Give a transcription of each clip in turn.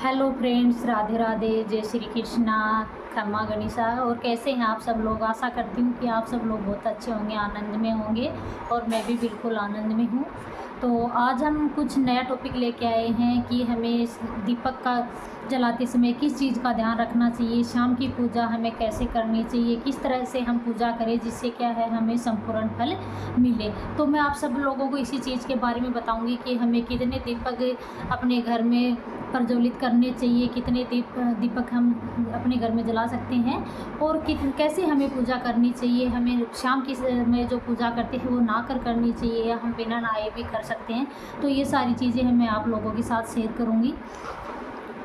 Hello friends, Radhe Radhe, जय श्री कृष्णा, खम्मा गणिसा। और कैसे हैं आप सब लोग। आशा करती हूँ कि आप सब लोग बहुत अच्छे होंगे, आनंद में होंगे और मैं भी बिल्कुल आनंद में हूँ। तो आज हम कुछ नया टॉपिक लेके आए हैं कि हमें इस दीपक का जलाते समय किस चीज़ का ध्यान रखना चाहिए, शाम की पूजा हमें कैसे करनी चाहिए, किस तरह से हम पूजा करें जिससे क्या है हमें संपूर्ण फल मिले। तो मैं आप सब लोगों को इसी चीज़ के बारे में बताऊंगी कि हमें कितने दीपक अपने घर में प्रज्वलित करने चाहिए, कितने दीपक हम अपने घर में जला सकते हैं और कैसे हमें पूजा करनी चाहिए। हमें शाम की में जो पूजा करते हैं वो ना करनी चाहिए या हम बिना नहाए भी कर सकते हैं। तो ये सारी चीज़ें मैं आप लोगों के साथ शेयर करूँगी।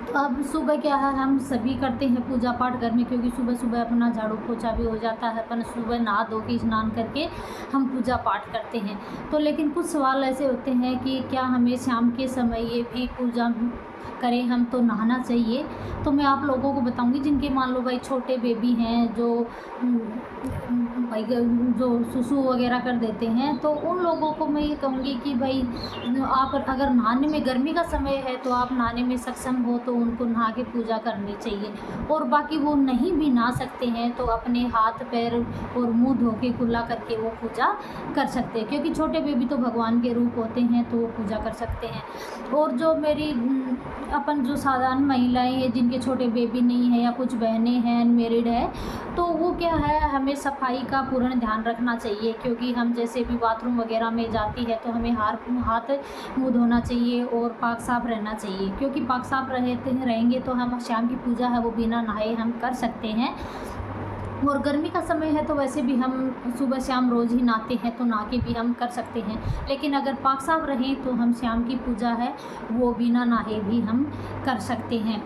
तो अब सुबह क्या है, हम सभी करते हैं पूजा पाठ घर में, क्योंकि सुबह सुबह अपना झाड़ू पोछा भी हो जाता है, अपन सुबह नहा धो के स्नान करके हम पूजा पाठ करते हैं। तो लेकिन कुछ सवाल ऐसे होते हैं कि क्या हमें शाम के समय ये भी पूजा करें हम, तो नहाना चाहिए। तो मैं आप लोगों को बताऊंगी जिनके मान लो भाई छोटे बेबी हैं, जो भाई जो सुसु वगैरह कर देते हैं, तो उन लोगों को मैं ये कहूँगी कि भाई आप अगर नहाने में, गर्मी का समय है तो आप नहाने में सक्षम हो तो उनको नहा के पूजा करनी चाहिए। और बाकी वो नहीं भी नहा सकते हैं तो अपने हाथ पैर और मुंह धो के कुल्ला करके वो पूजा कर सकते हैं, क्योंकि छोटे बेबी तो भगवान के रूप होते हैं तो वो पूजा कर सकते हैं। और जो मेरी अपन जो साधारण महिलाएं हैं जिनके छोटे बेबी नहीं है या कुछ बहनें हैं, अनमेरिड है, तो वो क्या है, हमें सफाई का पूर्ण ध्यान रखना चाहिए। क्योंकि हम जैसे भी बाथरूम वगैरह में जाती है तो हमें हाथ मुँह धोना चाहिए और पाक साफ रहना चाहिए, क्योंकि पाक साफ रहेंगे तो हम शाम की पूजा है वो बिना नहाए हम कर सकते हैं। और गर्मी का समय है तो वैसे भी हम सुबह शाम रोज़ ही नहाते हैं तो नहा के भी हम कर सकते हैं, लेकिन अगर पाक साफ रहें तो हम शाम की पूजा है वो बिना नहाए भी हम कर सकते हैं।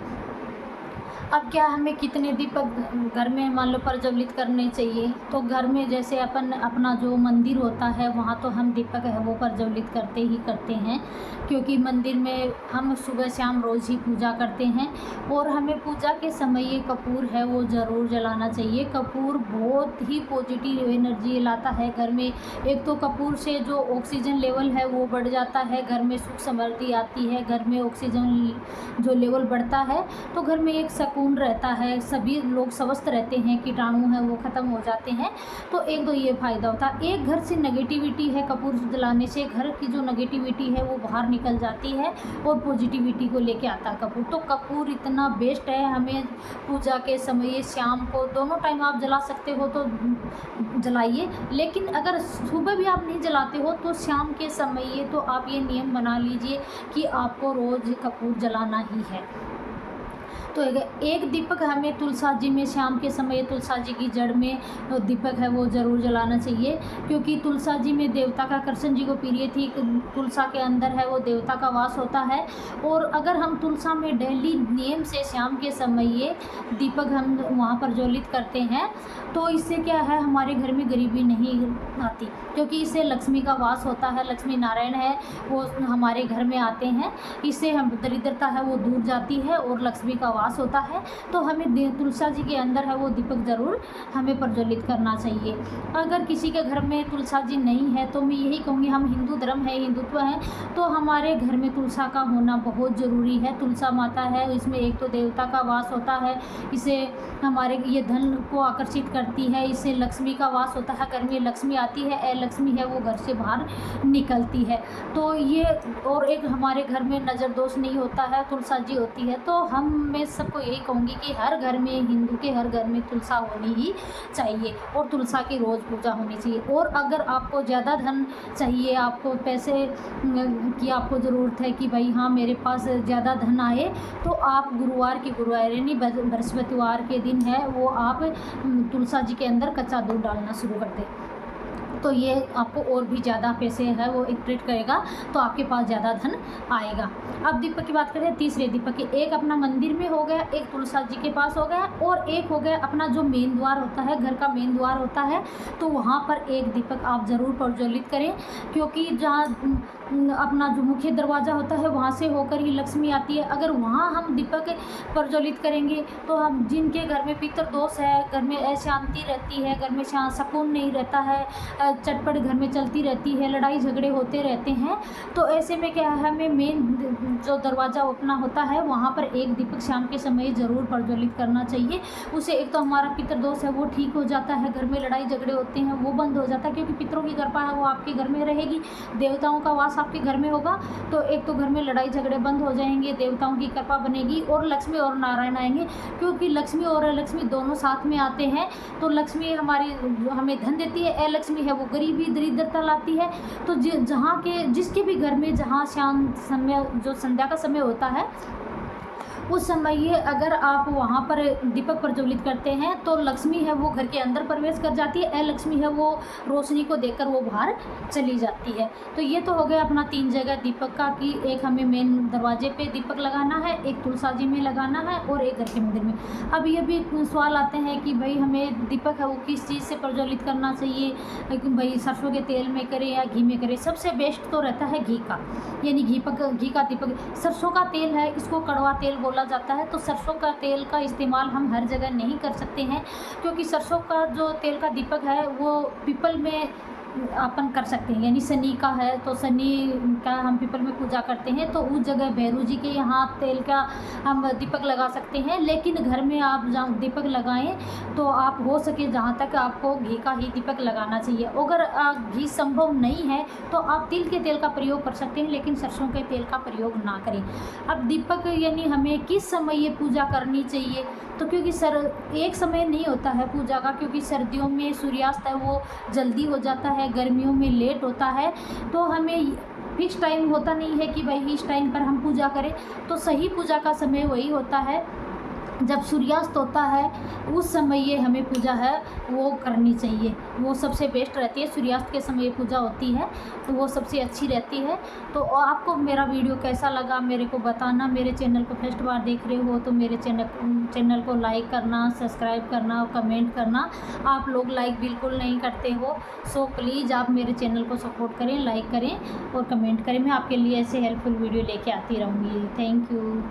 अब क्या हमें कितने दीपक घर में मान लो प्रज्वलित करने चाहिए, तो घर में जैसे अपन अपना जो मंदिर होता है वहाँ तो हम दीपक है वो प्रज्वलित करते ही करते हैं, क्योंकि मंदिर में हम सुबह शाम रोज़ ही पूजा करते हैं। और हमें पूजा के समय ये कपूर है वो ज़रूर जलाना चाहिए। कपूर बहुत ही पॉजिटिव एनर्जी लाता है घर में। एक तो कपूर से जो ऑक्सीजन लेवल है वो बढ़ जाता है, घर में सुख समृद्धि आती है, घर में ऑक्सीजन जो लेवल बढ़ता है तो घर में एक सुकून रहता है, सभी लोग स्वस्थ रहते हैं, कीटाणु हैं वो ख़त्म हो जाते हैं। तो एक तो ये फ़ायदा होता है। एक घर से नेगेटिविटी है कपूर जलाने से, घर की जो नेगेटिविटी है वो बाहर निकल जाती है और पॉजिटिविटी को लेके आता है कपूर। तो कपूर इतना बेस्ट है, हमें पूजा के समय शाम को दोनों टाइम आप जला सकते हो तो जलाइए, लेकिन अगर सुबह भी आप नहीं जलाते हो तो शाम के समय तो आप ये नियम बना लीजिए कि आपको रोज़ कपूर जलाना ही है। तो एक दीपक हमें तुलसा जी में शाम के समय तुलसा जी की जड़ में दीपक है वो ज़रूर जलाना चाहिए, क्योंकि तुलसा जी में देवता का, कृष्ण जी को प्रिय थी, तुलसा के अंदर है वो देवता का वास होता है। और अगर हम तुलसा में डेली नियम से शाम के समय दीपक हम वहाँ पर ज्वलित करते हैं तो इससे क्या है, हमारे घर में गरीबी नहीं आती, क्योंकि इससे लक्ष्मी का वास होता है, लक्ष्मी नारायण है वो हमारे घर में आते हैं, इससे हम दरिद्रता है वो दूर जाती है और लक्ष्मी का वास होता है। तो हमें तुलसा जी के अंदर है वो दीपक ज़रूर हमें प्रज्वलित करना चाहिए। अगर किसी के घर में तुलसा जी नहीं है तो मैं यही कहूँगी, हम हिंदू धर्म है, हिंदुत्व है, तो हमारे घर में तुलसा का होना बहुत ज़रूरी है। तुलसा माता है, इसमें एक तो देवता का वास होता है, इसे हमारे ये धन को आकर्षित करती है, इससे लक्ष्मी का वास होता है, घर में लक्ष्मी आती है, अलक्ष्मी है वो घर से बाहर निकलती है। तो ये, और एक हमारे घर में नज़र दोष नहीं होता है, तुलसा जी होती है। तो मैं सबको यही कहूँगी कि हर घर में, हिंदू के हर घर में तुलसा होनी ही चाहिए और तुलसा की रोज़ पूजा होनी चाहिए। और अगर आपको ज़्यादा धन चाहिए, आपको पैसे की आपको ज़रूरत है कि भाई हाँ मेरे पास ज़्यादा धन आए, तो आप गुरुवार यानी बृहस्पतिवार के दिन है वो आप तुलसा जी के अंदर कच्चा दूध डालना शुरू कर दें, तो ये आपको और भी ज़्यादा पैसे है वो एक्ट्रेट करेगा, तो आपके पास ज़्यादा धन आएगा। अब दीपक की बात करें, तीसरे दीपक की, एक अपना मंदिर में हो गया, एक तुलसा जी के पास हो गया, और एक हो गया अपना जो मेन द्वार होता है, घर का मेन द्वार होता है, तो वहाँ पर एक दीपक आप ज़रूर प्रज्वलित करें, क्योंकि जहाँ अपना जो मुख्य दरवाज़ा होता है वहाँ से होकर ही लक्ष्मी आती है। अगर वहाँ हम दीपक प्रज्वलित करेंगे तो हम जिनके घर में पितृदोष है, घर में अशांति रहती है, घर में सुकून नहीं रहता है, चटपट घर में चलती रहती है, लड़ाई झगड़े होते रहते हैं, तो ऐसे में क्या है, हमें मेन जो दरवाज़ा अपना होता है वहाँ पर एक दीपक शाम के समय ज़रूर प्रज्वलित करना चाहिए। उससे एक तो हमारा पितृदोष है वो ठीक हो जाता है, घर में लड़ाई झगड़े होते हैं वो बंद हो जाता है, क्योंकि पितरों की कृपा है वो आपके घर में रहेगी, देवताओं का वास आपके घर में होगा, तो एक तो घर में लड़ाई झगड़े बंद हो जाएंगे, देवताओं की कृपा बनेगी और लक्ष्मी और नारायण आएंगे। क्योंकि लक्ष्मी और अलक्ष्मी दोनों साथ में आते हैं, तो लक्ष्मी हमारी हमें धन देती है, अलक्ष्मी है वो गरीबी दरिद्रता लाती है। तो जहाँ के जिसके भी घर में जहाँ शाम समय जो संध्या का समय होता है उस समय ये अगर आप वहाँ पर दीपक प्रज्वलित करते हैं तो लक्ष्मी है वो घर के अंदर प्रवेश कर जाती है, अलक्ष्मी है वो रोशनी को देखकर वो बाहर चली जाती है। तो ये तो हो गया अपना 3 जगह दीपक का, कि एक हमें मेन दरवाजे पे दीपक लगाना है, एक तुलसा जी में लगाना है और एक घर के मंदिर में। अब ये भी सवाल आते हैं कि भाई हमें दीपक है वो किस चीज़ से प्रज्वलित करना चाहिए, कि भाई सरसों के तेल में करें या घी में करें। सबसे बेस्ट तो रहता है घी का, यानी घी का दीपक। सरसों का तेल है इसको कड़वा तेल बोला जाता है, तो सरसों का तेल का इस्तेमाल हम हर जगह नहीं कर सकते हैं, क्योंकि सरसों का जो तेल का दीपक है वो पीपल में अपन कर सकते हैं, यानी शनि का है तो शनि का हम पीपल में पूजा करते हैं, तो उस जगह भैरू जी के यहाँ तेल का हम दीपक लगा सकते हैं। लेकिन घर में आप जहाँ दीपक लगाएं तो आप हो सके जहाँ तक आपको घी का ही दीपक लगाना चाहिए। अगर घी संभव नहीं है तो आप तिल के तेल का प्रयोग कर सकते हैं, लेकिन सरसों के तेल का प्रयोग ना करें। अब दीपक यानी हमें किस समय ये पूजा करनी चाहिए, तो क्योंकि एक समय नहीं होता है पूजा का, क्योंकि सर्दियों में सूर्यास्त है वो जल्दी हो जाता है, गर्मियों में लेट होता है, तो हमें फिक्स टाइम होता नहीं है कि भाई इस टाइम पर हम पूजा करें। तो सही पूजा का समय वही होता है जब सूर्यास्त होता है, उस समय ये हमें पूजा है वो करनी चाहिए, वो सबसे बेस्ट रहती है। सूर्यास्त के समय पूजा होती है तो वो सबसे अच्छी रहती है। तो आपको मेरा वीडियो कैसा लगा मेरे को बताना। मेरे चैनल को फर्स्ट बार देख रहे हो तो मेरे चैनल को लाइक करना, सब्सक्राइब करना और कमेंट करना। आप लोग लाइक बिल्कुल नहीं करते हो, सो प्लीज़ आप मेरे चैनल को सपोर्ट करें, लाइक करें और कमेंट करें। मैं आपके लिए ऐसे हेल्पफुल वीडियो लेके आती रहूँगी। Thank you.